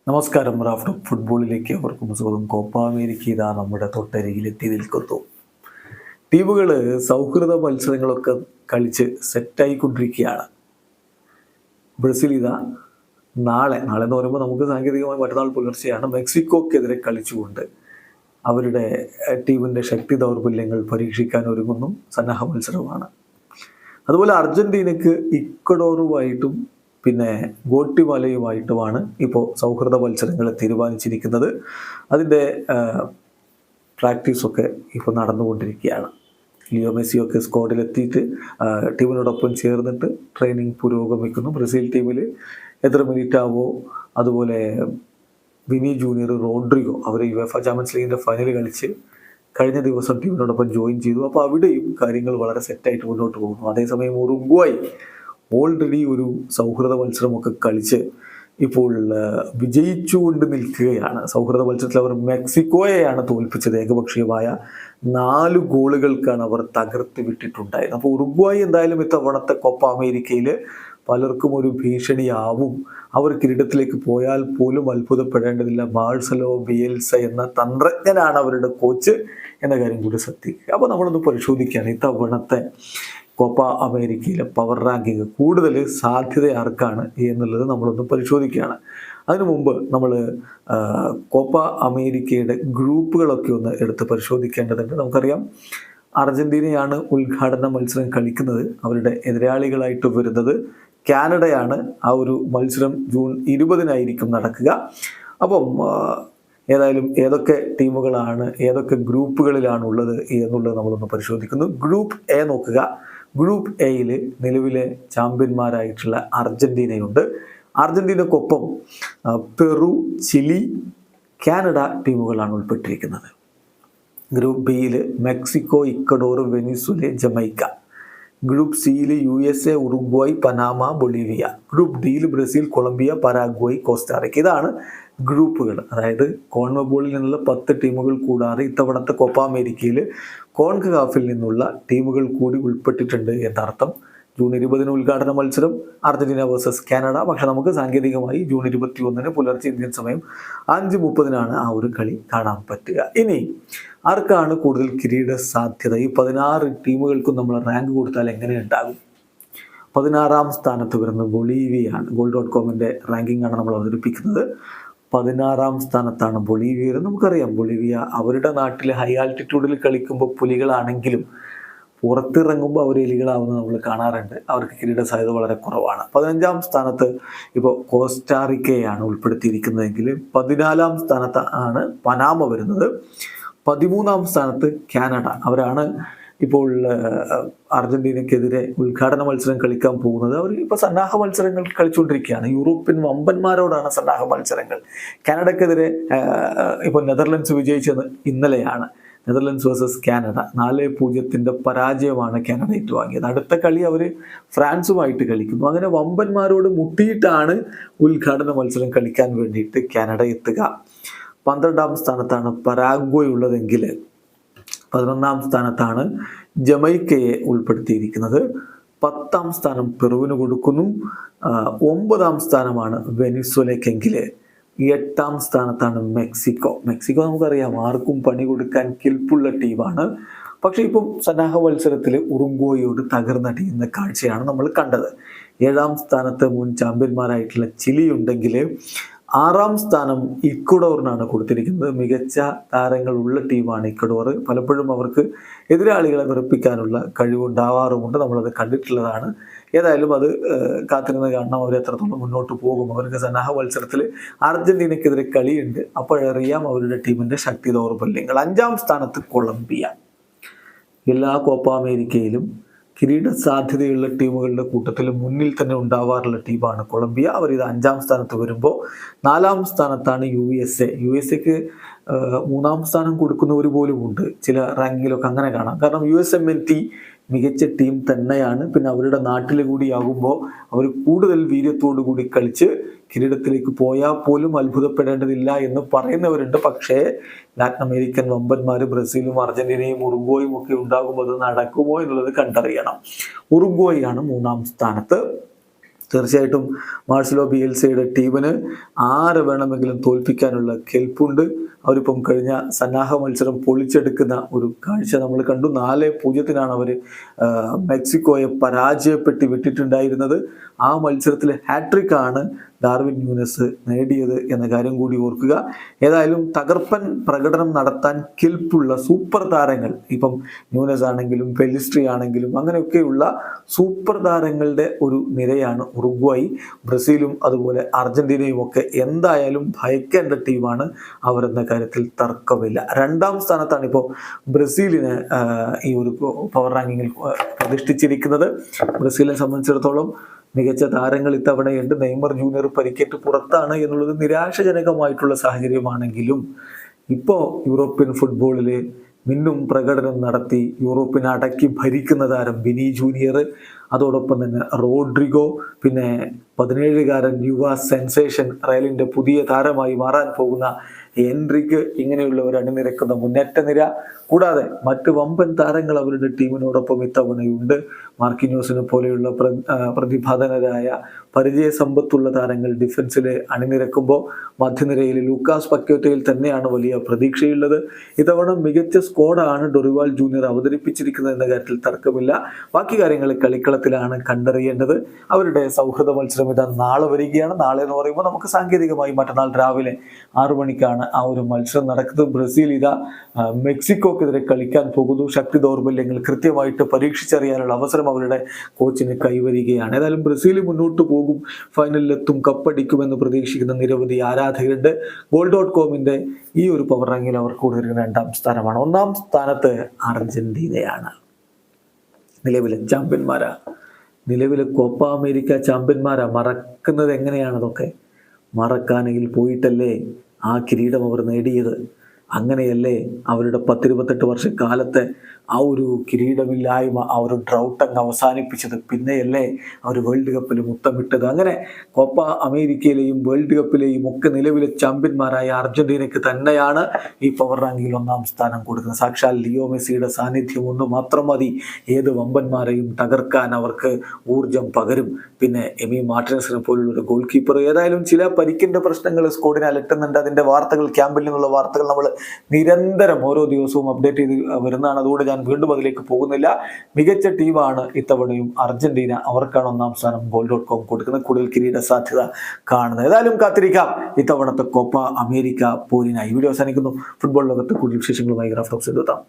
നമസ്കാരം. റാഫ്റ്റർ ഫുട്ബോളിലേക്ക് അവർക്കും സ്വാഗതം. കോപ്പ അമേരിക്ക ഇതാ നമ്മുടെ തൊട്ടരികിലെത്തി നിൽക്കുന്നു. ടീമുകൾ സൗഹൃദ മത്സരങ്ങളൊക്കെ കളിച്ച് സെറ്റായിക്കൊണ്ടിരിക്കുകയാണ്. ബ്രസീൽ ഇതാ നാളെ എന്ന് പറയുമ്പോൾ നമുക്ക് സാങ്കേതികമായി മറ്റന്നാൾ പുലർച്ചെയാണ് മെക്സിക്കോക്കെതിരെ കളിച്ചുകൊണ്ട് അവരുടെ ടീമിൻ്റെ ശക്തി ദൗർബല്യങ്ങൾ പരീക്ഷിക്കാൻ ഒരുങ്ങുന്നു. സന്നാഹ മത്സരമാണ്. അതുപോലെ അർജന്റീനയ്ക്ക് ഇക്വഡോറുമായിട്ടും പിന്നെ ഗോട്ടിമാലയുമായിട്ടുമാണ് ഇപ്പോൾ സൗഹൃദ മത്സരങ്ങൾ തീരുമാനിച്ചിരിക്കുന്നത്. അതിൻ്റെ പ്രാക്ടീസൊക്കെ ഇപ്പോൾ നടന്നുകൊണ്ടിരിക്കുകയാണ്. ലിയോ മെസ്സിയൊക്കെ സ്ക്വാഡിലെത്തിയിട്ട് ടീമിനോടൊപ്പം ചേർന്നിട്ട് ട്രെയിനിങ് പുരോഗമിക്കുന്നു. ബ്രസീൽ ടീമിൽ എത്ര മിനിറ്റാവോ, അതുപോലെ വിനി ജൂനിയർ, റോഡ്രിഗോ അവർ യുവേഫ ചാമ്പ്യൻസ് ലീഗിൻ്റെ ഫൈനൽ കളിച്ച് കഴിഞ്ഞ ദിവസം ടീമിനോടൊപ്പം ജോയിൻ ചെയ്തു. അപ്പോൾ അവിടെയും കാര്യങ്ങൾ വളരെ സെറ്റായിട്ട് മുന്നോട്ട് പോകുന്നു. അതേസമയം ഉറുഗ്വായ് ഓൾറെഡി ഒരു സൗഹൃദ മത്സരമൊക്കെ കളിച്ച് ഇപ്പോൾ വിജയിച്ചുകൊണ്ട് നിൽക്കുകയാണ്. സൗഹൃദ മത്സരത്തിൽ അവർ മെക്സിക്കോയെയാണ് തോൽപ്പിച്ചത്. ഏകപക്ഷീയമായ 4 ഗോളുകൾക്കാണ് അവർ തകർത്ത് വിട്ടിട്ടുണ്ടായത്. അപ്പോൾ ഉറുഗ്വായ് എന്തായാലും ഇത്തവണത്തെ കോപ്പ അമേരിക്കയിൽ പലർക്കും ഒരു ഭീഷണിയാവും. അവർ കിരീടത്തിലേക്ക് പോയാൽ പോലും അത്ഭുതപ്പെടേണ്ടതില്ല. മാർസലോ ബിയൽസ എന്ന തന്ത്രജ്ഞനാണ് അവരുടെ കോച്ച് എന്ന കാര്യം കൂടി ശ്രദ്ധിക്കുക. അപ്പോൾ നമ്മളൊന്ന് പരിശോധിക്കുകയാണ് ഇത്തവണത്തെ കോപ്പ അമേരിക്കയിലെ പവർ റാങ്കിങ് കൂടുതൽ സാധ്യത ആർക്കാണ് എന്നുള്ളത് നമ്മളൊന്ന് പരിശോധിക്കുകയാണ്. അതിനു മുമ്പ് നമ്മൾ കോപ്പ അമേരിക്കയുടെ ഗ്രൂപ്പുകളൊക്കെ ഒന്ന് എടുത്ത് പരിശോധിക്കേണ്ടതുണ്ട്. നമുക്കറിയാം അർജന്റീനയാണ് ഉദ്ഘാടന മത്സരം കളിക്കുന്നത്. അവരുടെ എതിരാളികളായിട്ട് വരുന്നത് കാനഡയാണ്. ആ ഒരു മത്സരം ജൂൺ 20-നായിരിക്കും നടക്കുക. അപ്പം ഏതായാലും ഏതൊക്കെ ടീമുകളാണ്, ഏതൊക്കെ ഗ്രൂപ്പുകളിലാണ് ഉള്ളത് എന്നുള്ളത് നമ്മളൊന്ന് പരിശോധിക്കുന്നു. ഗ്രൂപ്പ് എ നോക്കുക. ഗ്രൂപ്പ് എയിൽ നിലവിലെ ചാമ്പ്യന്മാരായിട്ടുള്ള അർജന്റീനയുണ്ട്. അർജന്റീനക്കൊപ്പം പെറു, ചിലി, കാനഡ ടീമുകളാണ് ഉൾപ്പെട്ടിരിക്കുന്നത്. ഗ്രൂപ്പ് ബിയിൽ Mexico, Ecuador, Venezuela, Jamaica. Group സിയിൽ USA, Uruguay, Panama, Bolivia. Group ഡിയിൽ ബ്രസീൽ, കൊളംബിയ, പരാഗ്വായ്, കോസ്റ്റാറിക്ക. ഇതാണ് ഗ്രൂപ്പുകൾ. അതായത് കോൺമബോളിൽ നിന്നുള്ള 10 ടീമുകൾ കൂടാതെ ഇത്തവണത്തെ കോപ്പ അമേരിക്കയിൽ കോൺകകാഫിൽ നിന്നുള്ള ടീമുകൾ കൂടി ഉൾപ്പെട്ടിട്ടുണ്ട് എന്നർത്ഥം. ജൂൺ 20-ന് ഉദ്ഘാടന മത്സരം അർജന്റീന വേഴ്സസ് കാനഡ. പക്ഷെ നമുക്ക് സാങ്കേതികമായി ജൂൺ 21-ന് പുലർച്ചെ ഇന്ത്യൻ സമയം 5:30-നാണ് ആ ഒരു കളി കാണാൻ പറ്റുക. ഇനി ആർക്കാണ് കൂടുതൽ കിരീട സാധ്യത? ഈ 16 ടീമുകൾക്കും നമ്മൾ റാങ്ക് കൊടുത്താൽ എങ്ങനെ ഉണ്ടാകും? 16-ാം സ്ഥാനത്ത് വരുന്നത് ബൊളീവിയാണ്. Goal.comന്റെ റാങ്കിംഗ് ആണ് നമ്മൾ അവതരിപ്പിക്കുന്നത്. 16-ാം സ്ഥാനത്താണ് ബൊളീവിയ. നമുക്കറിയാം ബൊളീവിയ അവരുടെ നാട്ടിൽ ഹൈ ആൾട്ടിറ്റ്യൂഡിൽ കളിക്കുമ്പോൾ പുലികളാണെങ്കിലും പുറത്തിറങ്ങുമ്പോൾ അവർ എലികളാവുന്നത് നമ്മൾ കാണാറുണ്ട്. അവർക്ക് കിരീട സാധ്യത വളരെ കുറവാണ്. 15-ാം സ്ഥാനത്ത് ഇപ്പോൾ കോസ്റ്റാറിക്കയാണ് ഉൾപ്പെടുത്തിയിരിക്കുന്നതെങ്കിൽ 14-ാം സ്ഥാനത്ത് ആണ് പനാമ വരുന്നത്. 13-ാം സ്ഥാനത്ത് കാനഡ. അവരാണ് ഇപ്പോൾ അർജന്റീനയ്ക്കെതിരെ ഉദ്ഘാടന മത്സരം കളിക്കാൻ പോകുന്നത്. അവർ ഇപ്പോൾ സന്നാഹ മത്സരങ്ങൾ കളിച്ചുകൊണ്ടിരിക്കുകയാണ്. യൂറോപ്യൻ വമ്പന്മാരോടാണ് സന്നാഹ മത്സരങ്ങൾ. കാനഡയ്ക്കെതിരെ ഇപ്പോൾ നെതർലൻഡ്സ് വിജയിച്ചത് ഇന്നലെയാണ്. നെതർലൻഡ്സ് വേഴ്സസ് കാനഡ 4-0 പരാജയമാണ് കാനഡ ഏറ്റുവാങ്ങിയത്. അടുത്ത കളി അവർ ഫ്രാൻസുമായിട്ട് കളിക്കുന്നു. അങ്ങനെ വമ്പന്മാരോട് മുട്ടിയിട്ടാണ് ഉദ്ഘാടന മത്സരം കളിക്കാൻ വേണ്ടിയിട്ട് കാനഡ എത്തുക. 12-ാം സ്ഥാനത്താണ് പരാഗ്വായ് ഉള്ളതെങ്കിൽ 11-ാം സ്ഥാനത്താണ് ജമൈക്കയെ ഉൾപ്പെടുത്തിയിരിക്കുന്നത്. 10-ാം സ്ഥാനം പെറുവിന് കൊടുക്കുന്നു. 9-ാം സ്ഥാനമാണ് വെനിസ്വേലയ്ക്കെങ്കിൽ 8-ാം സ്ഥാനത്താണ് മെക്സിക്കോ. നമുക്കറിയാം ആർക്കും പണി കൊടുക്കാൻ കെൽപ്പുള്ള ടീമാണ്. പക്ഷേ ഇപ്പം സന്നാഹ മത്സരത്തിൽ ഉറുഗ്വായോട് തകർന്നടിയുന്ന കാഴ്ചയാണ് നമ്മൾ കണ്ടത്. 7-ാം സ്ഥാനത്ത് മുൻ ചാമ്പ്യന്മാരായിട്ടുള്ള ചിലി ഉണ്ടെങ്കിൽ 6-ാം സ്ഥാനം ഇക്വഡോറിനാണ് കൊടുത്തിരിക്കുന്നത്. മികച്ച താരങ്ങളുള്ള ടീമാണ് ഇക്വഡോർ. പലപ്പോഴും അവർക്ക് എതിരാളികളെ വിറപ്പിക്കാനുള്ള കഴിവുണ്ടാവാറുമുണ്ട്. നമ്മളത് കണ്ടിട്ടുള്ളതാണ്. ഏതായാലും അത് കാത്തിരുന്ന് കാണണം അവർ എത്രത്തോളം മുന്നോട്ട് പോകും. അവർക്ക് സന്നാഹ മത്സരത്തിൽ അർജന്റീനയ്ക്കെതിരെ കളിയുണ്ട്. അപ്പോഴറിയാം അവരുടെ ടീമിൻ്റെ ശക്തി ദൗർബല്യങ്ങൾ. 5-ാം സ്ഥാനത്ത് കൊളംബിയ. എല്ലാ കോപ്പ അമേരിക്കയിലും കിരീട സാധ്യതയുള്ള ടീമുകളുടെ കൂട്ടത്തിൽ മുന്നിൽ തന്നെ ഉണ്ടാവാറുള്ള ടീമാണ് കൊളംബിയ. അവർ ഇത് 5-ാം സ്ഥാനത്ത് വരുമ്പോൾ 4-ാം സ്ഥാനത്താണ് USA. USAക്ക് 3-ാം സ്ഥാനം കൊടുക്കുന്നവർ പോലും ഉണ്ട്. ചില റാങ്കിങ്ങിലൊക്കെ അങ്ങനെ കാണാം. കാരണം USMNT മികച്ച ടീം തന്നെയാണ്. പിന്നെ അവരുടെ നാട്ടിൽ കൂടിയാകുമ്പോൾ അവർ കൂടുതൽ വീര്യത്തോടു കൂടി കളിച്ച് കിരീടത്തിലേക്ക് പോയാൽ പോലും അത്ഭുതപ്പെടേണ്ടതില്ല എന്ന് പറയുന്നവരുണ്ട്. പക്ഷേ ലാറ്റിൻ അമേരിക്കൻ വമ്പന്മാർ ബ്രസീലും അർജന്റീനയും ഉറുഗ്വായും ഒക്കെ ഉണ്ടാകുമ്പോൾ അത് നടക്കുമോ എന്നുള്ളത് കണ്ടറിയണം. ഉറുഗ്വായാണ് 3-ാം സ്ഥാനത്ത്. തീർച്ചയായിട്ടും മാർസലോ ബിയൽസയുടെ ടീമിന് ആരെ വേണമെങ്കിലും തോൽപ്പിക്കാനുള്ള കെൽപ്പുണ്ട്. അവരിപ്പം കഴിഞ്ഞ സന്നാഹ മത്സരം പൊളിച്ചെടുക്കുന്ന ഒരു കാഴ്ച നമ്മൾ കണ്ടു. 4-0 അവർ മെക്സിക്കോയെ പരാജയപ്പെട്ട് വിട്ടിട്ടുണ്ടായിരുന്നത്. ആ മത്സരത്തിലെ ഹാട്രിക് ആണ് ഡാർവിൻ ന്യൂനസ് നേടിയത് എന്ന കാര്യം കൂടി ഓർക്കുക. ഏതായാലും തകർപ്പൻ പ്രകടനം നടത്താൻ കെൽപ്പുള്ള സൂപ്പർ താരങ്ങൾ, ഇപ്പം ന്യൂനസ് ആണെങ്കിലും പെലിസ്ട്രി ആണെങ്കിലും അങ്ങനെയൊക്കെയുള്ള സൂപ്പർ താരങ്ങളുടെ ഒരു നിരയാണ് ഉറുഗ്വായി. ബ്രസീലും അതുപോലെ അർജന്റീനയും ഒക്കെ എന്തായാലും ഭയക്കേണ്ട ടീമാണ് അവരെന്ന കാര്യത്തിൽ തർക്കമില്ല. 2ാം സ്ഥാനത്താണ് ഇപ്പോൾ ബ്രസീലിന് ഈ ഒരു പവർ റാങ്കിങ്ങിൽ പ്രതിഷ്ഠിച്ചിരിക്കുന്നത്. ബ്രസീലിനെ സംബന്ധിച്ചിടത്തോളം മികച്ച താരങ്ങൾ ഇത്തവണയുണ്ട്. നെയ്മർ ജൂനിയർ പരിക്കേറ്റ് പുറത്താണ് എന്നുള്ളത് നിരാശജനകമായിട്ടുള്ള സാഹചര്യമാണെങ്കിലും ഇപ്പോൾ യൂറോപ്യൻ ഫുട്ബോളിൽ മിന്നും പ്രകടനം നടത്തി യൂറോപ്പിനെ അടക്കി ഭരിക്കുന്ന താരം വിനി ജൂനിയർ, അതോടൊപ്പം തന്നെ റോഡ്രിഗോ, പിന്നെ 17കാരൻ യുവ സെൻസേഷൻ റയലിൻ്റെ പുതിയ താരമായി മാറാൻ പോകുന്ന എൻട്രിക്ക്, ഇങ്ങനെയുള്ളവർ അണിനിരക്കുന്ന മുന്നേറ്റ നിര, കൂടാതെ മറ്റ് വമ്പൻ താരങ്ങൾ അവരുടെ ടീമിനോടൊപ്പം ഇത്തവണയുണ്ട്. മാർക്കിന്യോസിനെ പോലെയുള്ള പ്രതിഭാധനരായ പരിചയസമ്പത്തുള്ള താരങ്ങൾ ഡിഫൻസിൽ അണിനിരക്കുമ്പോൾ മധ്യനിരയിൽ ലൂക്കാസ് പക്വേറ്റയിൽ തന്നെയാണ് വലിയ പ്രതീക്ഷയുള്ളത്. ഇത്തവണ മികച്ച സ്ക്വാഡാണ് ഡൊറിവാൾ ജൂനിയർ അവതരിപ്പിച്ചിരിക്കുന്നത് എന്ന കാര്യത്തിൽ തർക്കമില്ല. ബാക്കി കാര്യങ്ങൾ കളിക്കളത്തിലാണ് കണ്ടറിയേണ്ടത്. അവരുടെ സൗഹൃദ മത്സരം ഇതാ നാളെ വരികയാണ്. നാളെ എന്ന് പറയുമ്പോൾ നമുക്ക് സാങ്കേതികമായി മറ്റന്നാൾ രാവിലെ 6 മണിക്കാണ് ആ ഒരു മത്സരം നടക്കുന്നത്. ബ്രസീൽ ഇതാ മെക്സിക്കോക്കെതിരെ കളിക്കാൻ പോകുന്നു. ശക്തി ദൗർബല്യങ്ങൾ കൃത്യമായിട്ട് പരീക്ഷിച്ചറിയാനുള്ള അവസരം അവരുടെ കോച്ചിന് കൈവരികയാണ്. ഏതായാലും ബ്രസീൽ മുന്നോട്ട് പോകും, ഫൈനലിലെത്തും, കപ്പടിക്കുമെന്ന് പ്രതീക്ഷിക്കുന്ന നിരവധി ആരാധകരുണ്ട്. Goal.comന്റെ ഈ ഒരു പവർ റാങ്കിൽ അവർക്ക് കൊടുത്തിരിക്കുന്ന 2ാം സ്ഥാനമാണ്. 1ാം സ്ഥാനത്ത് അർജന്റീനയാണ്. നിലവിലെ ചാമ്പ്യന്മാരാ, നിലവിലെ കോപ്പ അമേരിക്ക ചാമ്പ്യന്മാരാ. മറക്കുന്നത് എങ്ങനെയാണ്? അതൊക്കെ മറക്കാനെങ്കിൽ പോയിട്ടല്ലേ ആ കിരീടം അവർ നേടിയത്. അങ്ങനെയല്ലേ അവരുടെ 10-28 വർഷക്കാലത്തെ ആ ഒരു കിരീടമില്ലായ്മ, ആ ഒരു ഡ്രൗട്ട് അങ്ങ് അവസാനിപ്പിച്ചത്. പിന്നെയല്ലേ അവർ വേൾഡ് കപ്പിൽ മുത്തമിട്ടത്. അങ്ങനെ കോപ്പ അമേരിക്കയിലെയും വേൾഡ് കപ്പിലെയും ഒക്കെ നിലവിലെ ചാമ്പ്യന്മാരായ അർജന്റീനയ്ക്ക് തന്നെയാണ് ഈ പവർ റാങ്കിൽ 1ാം സ്ഥാനം കൊടുക്കുന്നത്. സാക്ഷാൽ ലിയോ മെസ്സിയുടെ സാന്നിധ്യം ഒന്ന് മാത്രം മതി ഏത് വമ്പന്മാരെയും തകർക്കാൻ. അവർക്ക് ഊർജം പകരും. പിന്നെ എമി മാർട്ടിനസിനെ പോലുള്ളൊരു ഗോൾ കീപ്പർ. ഏതായാലും ചില പരിക്കിൻ്റെ പ്രശ്നങ്ങൾ സ്ക്വാഡിനെ അലട്ടുന്നുണ്ട്. അതിൻ്റെ വാർത്തകൾ, ക്യാമ്പിൽ നിന്നുള്ള വാർത്തകൾ നമ്മൾ നിരന്തരം ഓരോ ദിവസവും അപ്ഡേറ്റ് ചെയ്ത് വരുന്നതാണ്. അതുകൊണ്ട് ഞാൻ വീണ്ടും അതിലേക്ക് പോകുന്നില്ല. മികച്ച ടീമാണ് ഇത്തവണയും അർജന്റീന. അവർക്കാണ് 1ാം സ്ഥാനം Goal.com കൊടുക്കുന്നത്. കൂടുതൽ കിരീട സാധ്യത കാണുന്നത്. ഏതായാലും കാത്തിരിക്കാം ഇത്തവണത്തെ കോപ്പ അമേരിക്ക പോരിനായി. വീഡിയോ അവസാനിക്കുന്നു. ഫുട്ബോൾ ലോകത്ത് കൂടുതൽ വിശേഷങ്ങളുമായി ഗ്രാഫ് ടോക്സ് എത്താം.